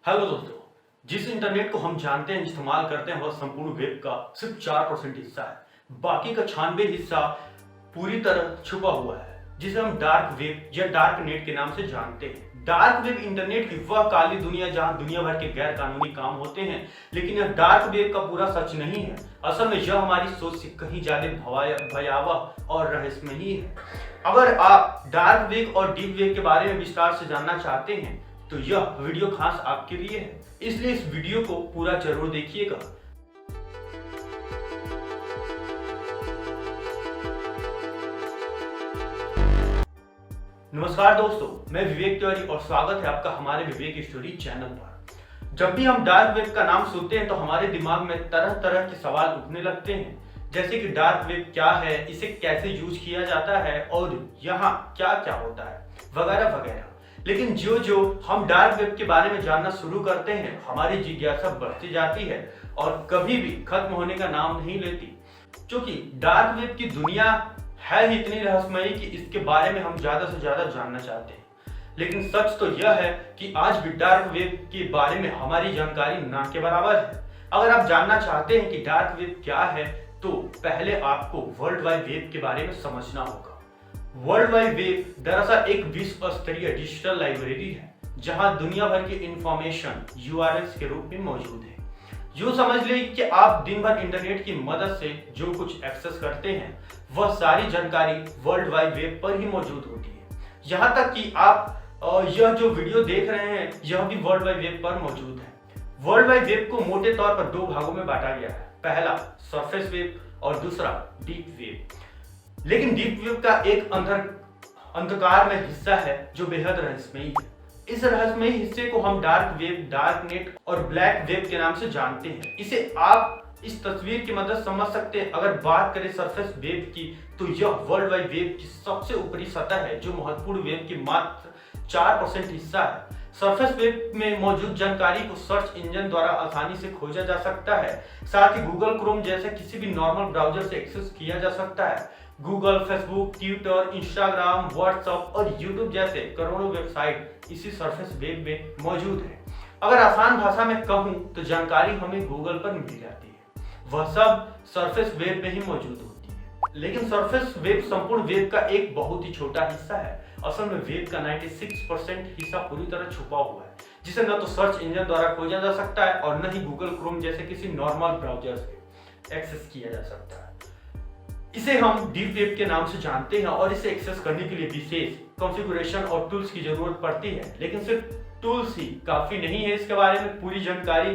Hello दोस्तों। जिस internet को हम जानते हैं, इस्तेमाल करते हैं, वह संपूर्ण वेब का सिर्फ 4% हिस्सा है। बाकी का 96 हिस्सा पूरी तरह छुपा हुआ है, जिसे हम डार्क वेब या डार्क नेट के नाम से जानते हैं। डार्क वेब इंटरनेट की वह काली दुनिया जहां दुनिया भर के गैर कानूनी काम होते हैं, लेकिन यह डार्क वेब का पूरा सच नहीं है। असल में यह हमारी सोच से कहीं ज्यादा भयावह और रहस्यमयी है। अगर आप डार्क वेब और डीप वेब के बारे में विस्तार से जानना चाहते हैं तो यह वीडियो खास आपके लिए है, इसलिए इस वीडियो को पूरा जरूर देखिएगा। नमस्कार दोस्तों, मैं विवेक तिवारी और स्वागत है आपका हमारे विवेक स्टोरी चैनल पर। जब भी हम डार्क वेब का नाम सुनते हैं तो हमारे दिमाग में तरह तरह के सवाल उठने लगते हैं, जैसे कि डार्क वेब क्या है, इसे कैसे यूज किया जाता है और यहाँ क्या क्या होता है, वगैरह वगैरह। लेकिन जो जो हम डार्क वेब के बारे में जानना शुरू करते हैं, हमारी जिज्ञासा बढ़ती जाती है और कभी भी खत्म होने का नाम नहीं लेती। क्योंकि डार्क वेब की दुनिया है ही इतनी रहस्यमयी कि इसके बारे में हम ज्यादा से ज्यादा जानना चाहते हैं। लेकिन सच तो यह है कि आज भी डार्क वेब के बारे में हमारी जानकारी ना के बराबर है। अगर आप जानना चाहते हैं कि डार्क वेब क्या है, तो पहले आपको वर्ल्ड वाइड वेब के बारे में समझना होगा। वर्ल्ड वाइड वेब दरअसल एक विश्व स्तरीय डिजिटल लाइब्रेरी है, जहां दुनिया भर की इंफॉर्मेशन यूआरएल्स के रूप में मौजूद है। यूं समझ लें कि आप दिन भर इंटरनेट की मदद से जो कुछ एक्सेस करते हैं, वह सारी जानकारी वर्ल्ड वाइड वेब पर ही मौजूद होती है। यहाँ तक कि आप यह जो वीडियो देख रहे हैं, यह भी वर्ल्ड वाइड वेब पर मौजूद है। वर्ल्ड वाइड वेब को मोटे तौर पर दो भागों में बांटा गया है, पहला सरफेस वेब और दूसरा डीप वेब। लेकिन डीप वेब का एक अंधकार में हिस्सा है जो बेहद रहस्यमयी है। इस रहस्यमयी हिस्से को हम डार्क वेब, डार्क नेट और ब्लैक वेब के नाम से जानते हैं। इसे आप इस तस्वीर की मदद समझ सकते हैं। अगर बात करें सरफेस वेब की, तो यह वर्ल्ड वाइड वेब की सबसे ऊपरी सतह है, जो महत्वपूर्ण वेब की मात्र 4% हिस्सा है। सरफेस वेब में मौजूद जानकारी को सर्च इंजन द्वारा आसानी से खोजा जा सकता है। साथ ही गूगल क्रोम जैसे किसी भी नॉर्मल ब्राउजर से एक्सेस किया जा सकता है। Google, Facebook, Twitter, Instagram, WhatsApp और यूट्यूब जैसे करोड़ों वेबसाइट इसी सरफेस वेब में मौजूद है। अगर आसान भाषा में कहूं तो जानकारी हमें गूगल पर मिल जाती है, वह सब सरफेस वेब में ही मौजूद होती है। लेकिन सरफेस वेब संपूर्ण वेब का एक बहुत ही छोटा हिस्सा है। असल में वेब का 96% हिस्सा पूरी तरह छुपा हुआ है, जिसे न तो सर्च इंजन द्वारा खोजा जा सकता है और न ही गूगल क्रोम जैसे किसी नॉर्मल ब्राउजर से एक्सेस किया जा सकता है। इसे हम डीप वेब के नाम से जानते हैं और इसे एक्सेस करने के लिए विशेष कॉन्फ़िगरेशन और टूल्स की जरूरत पड़ती है। लेकिन सिर्फ टूल्स ही काफी नहीं है, इसके बारे में पूरी जानकारी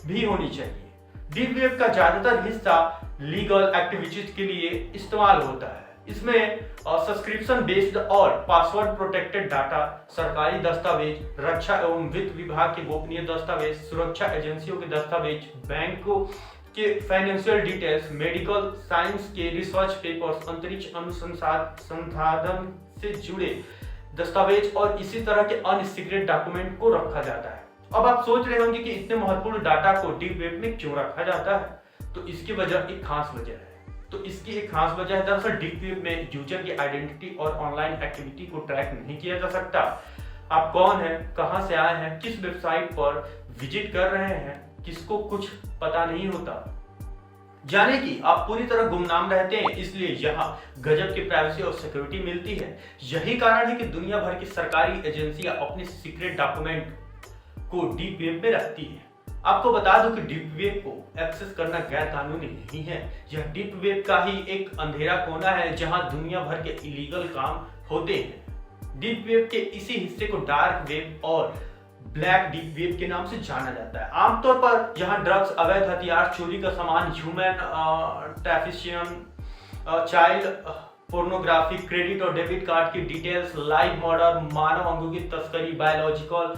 भी होनी चाहिए। डीप वेब का ज्यादातर हिस्सा लीगल एक्टिविटीज के लिए इस्तेमाल होता है। इसमें सब्सक्रिप्शन बेस्ड और पासवर्ड प्रोटेक्टेड डाटा, सरकारी दस्तावेज, रक्षा एवं वित्त विभाग के गोपनीय दस्तावेज, सुरक्षा एजेंसियों के दस्तावेज, बैंकों के फाइनेंशियल डिटेल्स, मेडिकल साइंस के रिसर्च पेपर्स, अंतरिक्ष अनुसंधान से जुड़े दस्तावेज और इसी तरह के अन्य सीक्रेट डॉक्यूमेंट को रखा जाता है। अब आप सोच रहे होंगे कि इतने महत्वपूर्ण डाटा को डीप वेब में क्यों रखा जाता है, तो इसकी वजह एक खास वजह है। तो इसकी एक खास वजह है, दरअसल डीप वेब में यूजर की आइडेंटिटी और ऑनलाइन एक्टिविटी को ट्रैक नहीं किया जा सकता। आप कौन हैं, कहां से आए हैं, किस वेबसाइट पर विजिट कर रहे हैं, किसको कुछ पता नहीं होता। जाने कि आप पूरी तरह गुमनाम रहते हैं, इसलिए यहाँ गजब की प्राइवेसी और सिक्योरिटी मिलती है। यही कारण है कि दुनिया भर की सरकारी एजेंसियां अपने सीक्रेट डॉक्यूमेंट को डीप वेब में रखती है। आपको बता दूं कि डीप वेब को एक्सेस करना गैर कानूनी नहीं है। यह डीप वेब का ही एक अंधेरा कोना है जहां दुनिया भर के इलीगल काम होते हैं। डीप वेब के इसी हिस्से को डार्क वेब और ब्लैक डीप वेब के नाम से जाना जाता है। आमतौर पर यहाँ ड्रग्स, अवैध हथियार, चोरी का सामान, human trafficking, child pornography, credit और डेबिट कार्ड की डिटेल्स, लाइव मर्डर, मानव अंगों की तस्करी, बायोलॉजिकल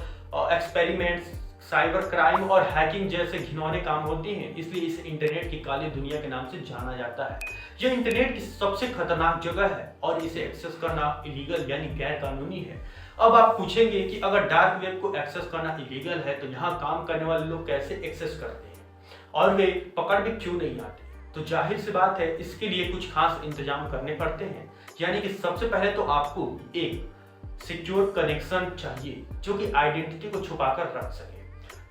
एक्सपेरिमेंट्स, साइबर क्राइम और हैकिंग जैसे घिनौने काम होते हैं। इसलिए इसे इंटरनेट की काली दुनिया के नाम से जाना जाता है। यह इंटरनेट की सबसे खतरनाक जगह है और इसे एक्सेस करना इलीगल यानी गैर कानूनी है। अब आप पूछेंगे कि अगर डार्क वेब को एक्सेस करना इलीगल है, तो यहाँ काम करने वाले लोग कैसे एक्सेस करते हैं और वे पकड़ में क्यों नहीं आते? तो जाहिर सी बात है, इसके लिए कुछ खास इंतजाम करने पड़ते हैं। यानी कि सबसे पहले तो आपको एक सिक्योर कनेक्शन चाहिए जो कि आइडेंटिटी को छुपाकर रख सके।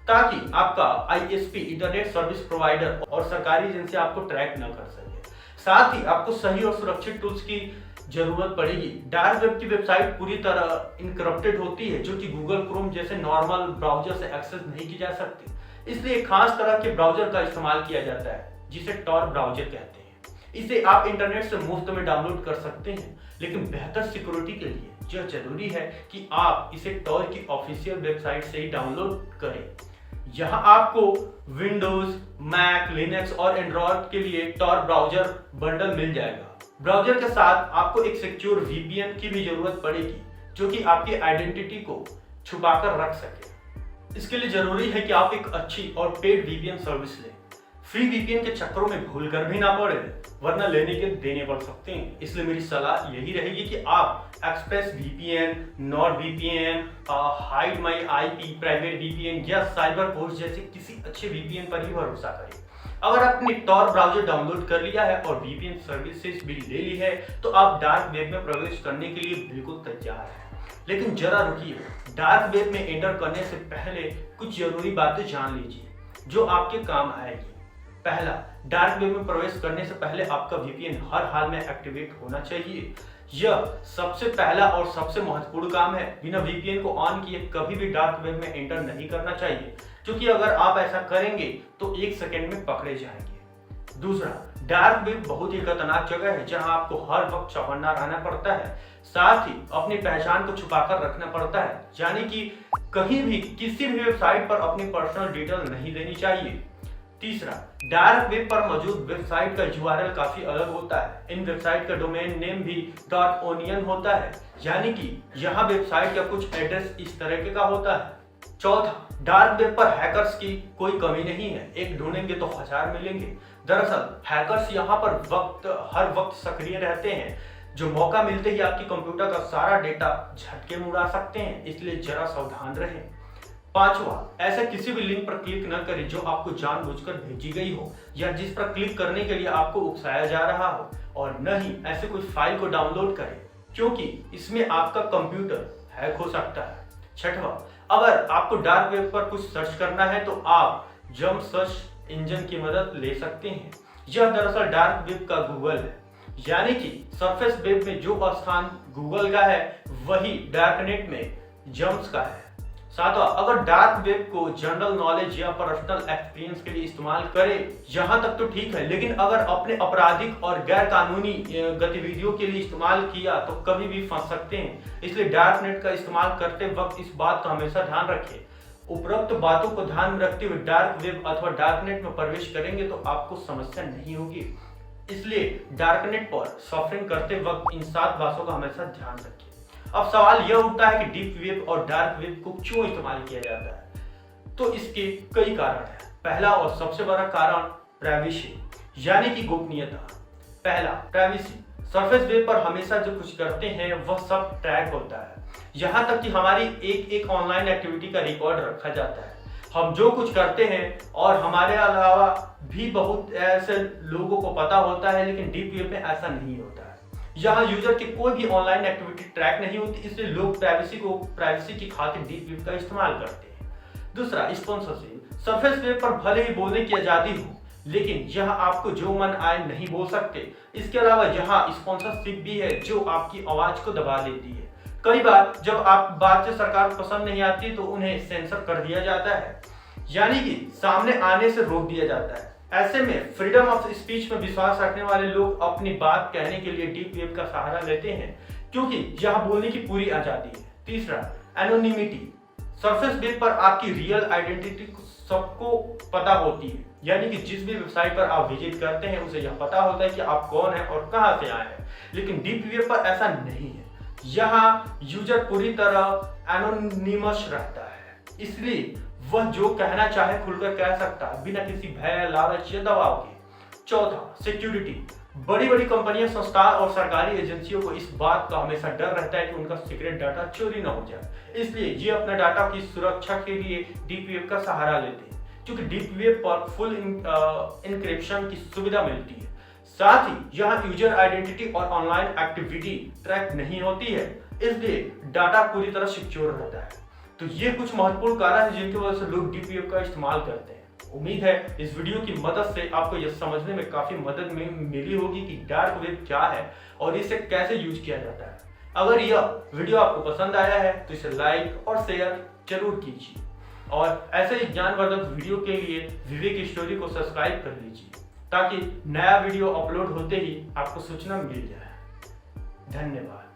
ताकि आपका आईएसपी इंटरनेट सर्विस प्रोवाइडर और सरकारी एजेंसी आपको ट्रैक न कर सके। साथ ही आपको सही और सुरक्षित टूल्स की जरूरत पड़ेगी। डार्क वेब की वेबसाइट पूरी तरह इनक्रप्टेड होती है, जो कि गूगल क्रोम जैसे नॉर्मल ब्राउजर से एक्सेस नहीं की जा सकती। इसलिए खास तरह के ब्राउजर का इस्तेमाल किया जाता है जिसे टॉर ब्राउजर कहते हैं। इसे आप इंटरनेट से मुफ्त में डाउनलोड कर सकते हैं, लेकिन बेहतर सिक्योरिटी के लिए यह जरूरी है कि आप इसे टॉर की ऑफिशियल वेबसाइट से ही डाउनलोड करें। यहाँ आपको विंडोज, मैक, लिनक्स और एंड्रॉयड के लिए टॉर ब्राउजर बंडल मिल जाएगा। ब्राउजर के साथ आपको एक सिक्योर वीपीएन की भी जरूरत पड़ेगी, जो कि आपकी आइडेंटिटी को छुपाकर रख सके। इसके लिए जरूरी है कि आप एक अच्छी और पेड वीपीएन सर्विस लें। फ्री वीपीएन के चक्करों में भूल कर भी ना पड़े, वरना लेने के देने पड़ सकते हैं। इसलिए मेरी सलाह यही रहेगी कि आप express VPN, Nord VPN, hide my IP, private VPN या साइबर पोस्ट जैसे किसी अच्छे वीपीएन पर ही भरोसा करें। अगर आपने टॉर ब्राउजर डाउनलोड कर लिया है और वीपीएन सर्विसेज भी ले ली है, तो आप डार्क वेब में प्रवेश करने के लिए बिल्कुल तैयार हैं। लेकिन जरा रुकिए, डार्क वेब में एंटर करने से पहले कुछ जरूरी बातें जान लीजिए जो आपके काम आएगी। पहला, डार्क वेब में प्रवेश करने से पहले आपका वीपीएन हर हाल में एक्टिवेट होना चाहिए। यह सबसे पहला और सबसे महत्वपूर्ण काम है। बिना वीपीएन को ऑन किए कभी भी डार्क वेब में एंटर नहीं करना चाहिए, क्योंकि अगर आप ऐसा करेंगे तो 1 सेकंड में पकड़े जाएंगे। दूसरा, डार्क वेब बहुत ही खतरनाक जगह है जहां आपको हर वक्त चौकन्ना रहना पड़ता है। साथ ही अपनी पहचान को छुपाकर रखना पड़ता है, यानी कि कहीं भी किसी भी वेबसाइट पर अपनी पर्सनल डिटेल नहीं देनी चाहिए। तीसरा, डार्क वेब पर मौजूद वेबसाइट का यूआरएल काफी अलग होता है। इन वेबसाइट का डोमेन नेम भी .onion होता है, यानी कि यहाँ वेबसाइट का कुछ एड्रेस इस तरह का होता है। चौथा, डार्क वेब पर हैकर्स की कोई कमी नहीं है। एक ढूंढेंगे तो 1000 मिलेंगे। दरअसल हैकर्स यहाँ पर हर वक्त सक्रिय रहते हैं, जो मौका मिलते ही आपकी कंप्यूटर का सारा डेटा झटके में उड़ा सकते हैं, इसलिए जरा सावधान रहें। पांचवा, ऐसे किसी भी लिंक पर क्लिक न करें जो आपको जानबूझकर भेजी गई हो या जिस पर क्लिक करने के लिए आपको उकसाया जा रहा हो, और न ही ऐसे कोई फाइल को डाउनलोड करें, क्योंकि इसमें आपका कंप्यूटर हैक हो सकता है। छठवां, अगर आपको डार्क वेब पर कुछ सर्च करना है तो आप जंप सर्च इंजन की मदद ले सकते हैं। यह दरअसल डार्क वेब का गूगल है, यानी कि सरफेस वेब में जो स्थान गूगल का है वही डार्कनेट में जंप्स का है। सातवां, अगर डार्क वेब को जनरल नॉलेज या पर्सनल एक्सपीरियंस के लिए इस्तेमाल करें, यहाँ तक तो ठीक है, लेकिन अगर अपने आपराधिक और गैर कानूनी गतिविधियों के लिए इस्तेमाल किया तो कभी भी फंस सकते हैं। इसलिए डार्क नेट का इस्तेमाल करते वक्त इस बात का हमेशा ध्यान रखें। उपरोक्त बातों को ध्यान में रखते हुए डार्क वेब अथवा डार्क नेट में प्रवेश करेंगे तो आपको समस्या नहीं होगी। इसलिए डार्क नेट पर सॉफ्टवेयर करते वक्त इन 7 बातों का हमेशा ध्यान रखें। अब सवाल यह उठता है कि डीप वेब और डार्क वेब को क्यों इस्तेमाल किया जाता है? तो इसके कई कारण हैं। पहला और सबसे बड़ा कारण प्राइवेसी, यानी कि गोपनीयता। पहला, प्राइवेसी। सरफेस वेब पर हमेशा जो कुछ करते हैं वह सब ट्रैक होता है। यहाँ तक कि हमारी एक ऑनलाइन एक्टिविटी का रिकॉर्ड रखा जाता है। हम जो कुछ करते हैं और हमारे अलावा भी बहुत ऐसे लोगों को पता होता है, लेकिन डीप वेब में ऐसा नहीं होता है। यहाँ यूजर की कोई भी ऑनलाइन एक्टिविटी ट्रैक नहीं होती, इसलिए लोग प्राइवेसी की खातिर डीप वेब का इस्तेमाल करते हैं। दूसरा, स्पॉन्सरशिप। सरफेस वेब पर भले ही बोलने की आजादी हो, लेकिन यहाँ आपको जो मन आए नहीं बोल सकते। इसके अलावा यहाँ स्पॉन्सरशिप भी है जो आपकी आवाज को दबा देती है। कई बार जब आप बात से सरकार को पसंद नहीं आती तो उन्हें सेंसर कर दिया जाता है, यानी कि सामने आने से रोक दिया जाता है। ऐसे में फ्रीडम ऑफ स्पीच में विश्वास रखने वाले लोग अपनी बात कहने के लिए डीप वेब का सहारा लेते हैं, क्योंकि यहाँ बोलने की पूरी आजादी है। तीसरा, एनोनिमिटी। सरफेस वेब पर आपकी रियल आइडेंटिटी सबको पता होती है, यानी कि जिस भी वेबसाइट पर आप विजिट करते हैं उसे यह पता होता है कि आप कौन है और कहां से आए हैं। लेकिन डीप वेब पर ऐसा नहीं है। यहाँ यूजर पूरी तरह एनोनिमस रहता है, इसलिए वह जो कहना चाहे खुलकर कह सकता है बिना किसी भय, लालच या दबाव के। चौथा, सिक्योरिटी। बड़ी बड़ी कंपनियां, संस्थान और सरकारी एजेंसियों को इस बात का हमेशा डर रहता है कि उनका सीक्रेट डाटा चोरी न हो जाए, इसलिए ये अपने डाटा की सुरक्षा के लिए डीप वेब का सहारा लेते हैं, क्योंकि डीप वेब पर फुल इनक्रिप्शन की सुविधा मिलती है। साथ ही यहाँ यूजर आइडेंटिटी और ऑनलाइन एक्टिविटी ट्रैक नहीं होती है, इसलिए डाटा पूरी तरह सिक्योर रहता है। तो ये कुछ महत्वपूर्ण कारण है जिनकी वजह से लोग डीप वेब का इस्तेमाल करते हैं। उम्मीद है इस वीडियो की मदद से आपको यह समझने में काफी मदद मिली होगी कि डार्क वेब क्या है और इसे कैसे यूज किया जाता है। अगर यह वीडियो आपको पसंद आया है तो इसे लाइक और शेयर जरूर कीजिए और ऐसे ही ज्ञानवर्धक वीडियो के लिए विवेक स्टोरी को सब्सक्राइब कर लीजिए ताकि नया वीडियो अपलोड होते ही आपको सूचना मिल जाए। धन्यवाद।